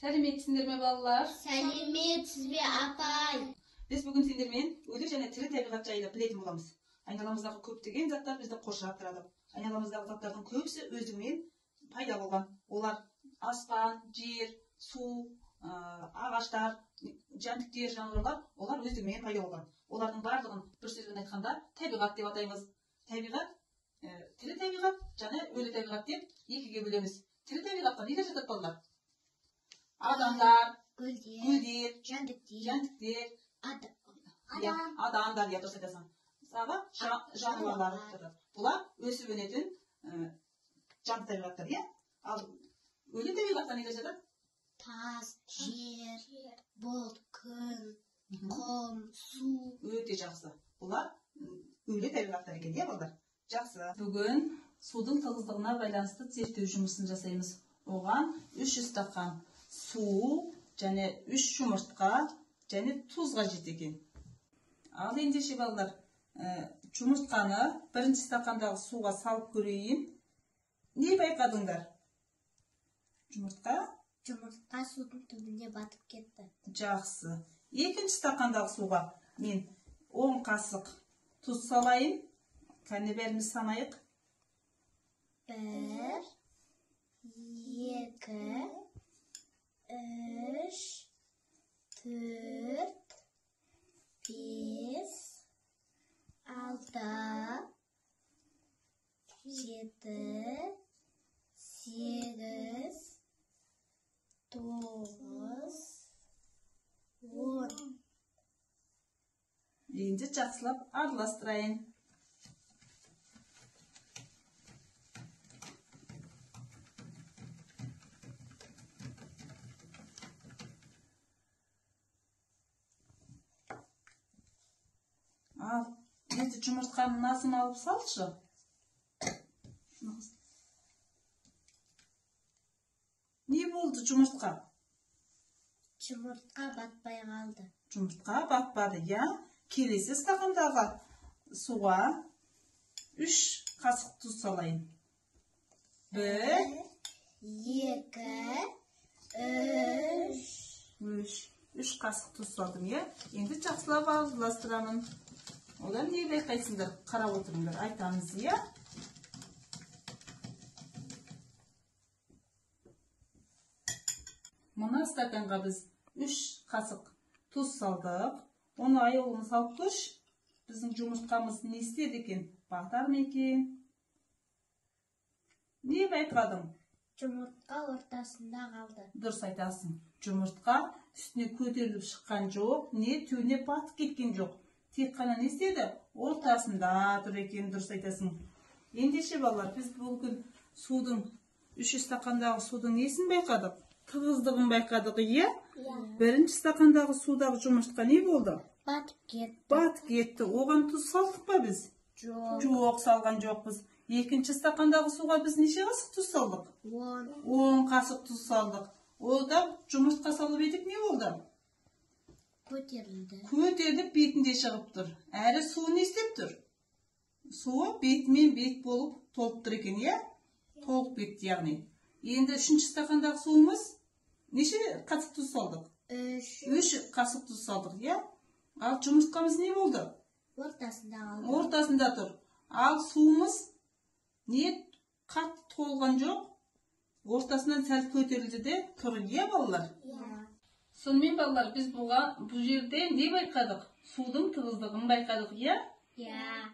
Сәлеметсіңдер ме балалар? Сәлеметсіз бе апай? Біз бүгін сендермен өлі және тірі табиғат жайлы білетін боламыз. Айналамыздағы көптеген заттар бізді қоршап тұрады. Айналамыздағы заттардың көбісі өздігімен пайда болған. Олар аспан, жер, су, ағаштар, жәндіктер, жануарлар, олар өздігімен пайда болған. Олардың барлығын бір сөзбен айтқанда табиғат деп атаймыз. Табиғат, тірі табиғат және өлі табиғат деп екіге бөлеміз. Тірі табиғатқа нелер жатады балалар? Адамдар, гүлдер, жәндіктер, адамдар, дұрыс айтасың. Мысалы, жануарлар жатады. Бұлар өсіп өнетін жанды табиғаттар, иә? Ал өлі табиғатқа нелер жатады? Тас, жер, бұлт, күн, құм, су. Өте жақсы. Бұлар өлі табиғаттар екен, иә балдар? Жақсы. Бүгін судың тығыздығына байланысты зерттеу жұмысын жасаймыз. Оған 300 стақан су және 3 жұмыртқа және тұзға жетеді екен. Ал ендеше балалар, жұмыртқаны бірінші стақандағы суға салып көрейін. Не байқадыңдар? Жұмыртқа судың түбіне батып кетті. Жақсы. Екінші стақандағы суға мен 10 қасық тұз салайын. Кәне бәріміз санайық. 1, 2, 3, 4, 5, 6, 7, 8, 9, 10. Енді жақсылап араластырайын. Ал, енді жұмыртқаны назым алып салшы. Не болды жұмыртқа? Жұмыртқа батпай қалды. Жұмыртқа батпады, я? Келесі стақандағы суға 3 қасық тұз салайын. 1, 2, 3 қасық тұз салдым, я? Енді жақсылап араластырамын. Одан не байқайсыңдар? Қарап отырыңдар, айтамыз, я? Мына стаканға біз 3 қасық тұз салдық. Оны аяулым салып көрші. Біздің жұмыртқамыз не істеді екен? Батар ма екен? Не байқадың? Жұмыртқа ортасында қалды. Дұрыс айтасың. Жұмыртқа үстіне көтеріліп шыққан жоқ, не төне батып кеткен жоқ. Тек қана не істеді? Ортасында тұр екен, дұрыс айтасың. Ендеше балалар, біз бүгін судың 300 стақандағы судың несін байқадық? Тығыздығын байқадық, иә? Бірінші стақандағы судағы жұмыртқа не болды? Батып кетті. Оған тұз салдық па біз? Жоқ, салған жоқпыз. Екінші стақандағы суға біз неше қасық тұз салдық? 10 қасық тұз салдық. Ода жұмыртқа салып едік, не болды? Көтеріліп бетінде шығып тұр. Әрі су не істеп тұр? Суы бетімен бет болып толып тұр екен, иә? Толық бетті, яғни. Енді үшінші стақандағы суымыз неше қасық тұз салдық? 3 қасық тұз салдық, иә? Ал жұмыртқамыз не болды? Ортасында тұр. Ал суымыз не қатты толған жоқ? Ортасынан сәл көтерілді де тұр, иә балалар? Сонымен балалар, біз бұл жерде не байқадық? Судың тығыздығын байқадық, иә?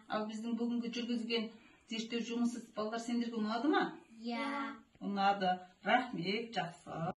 Ал біздің бүгінгі жүргізген зерттеу жұмысы балалар сендерге ұнады ма? Иә. Ұнады. Рахмет, жақсы.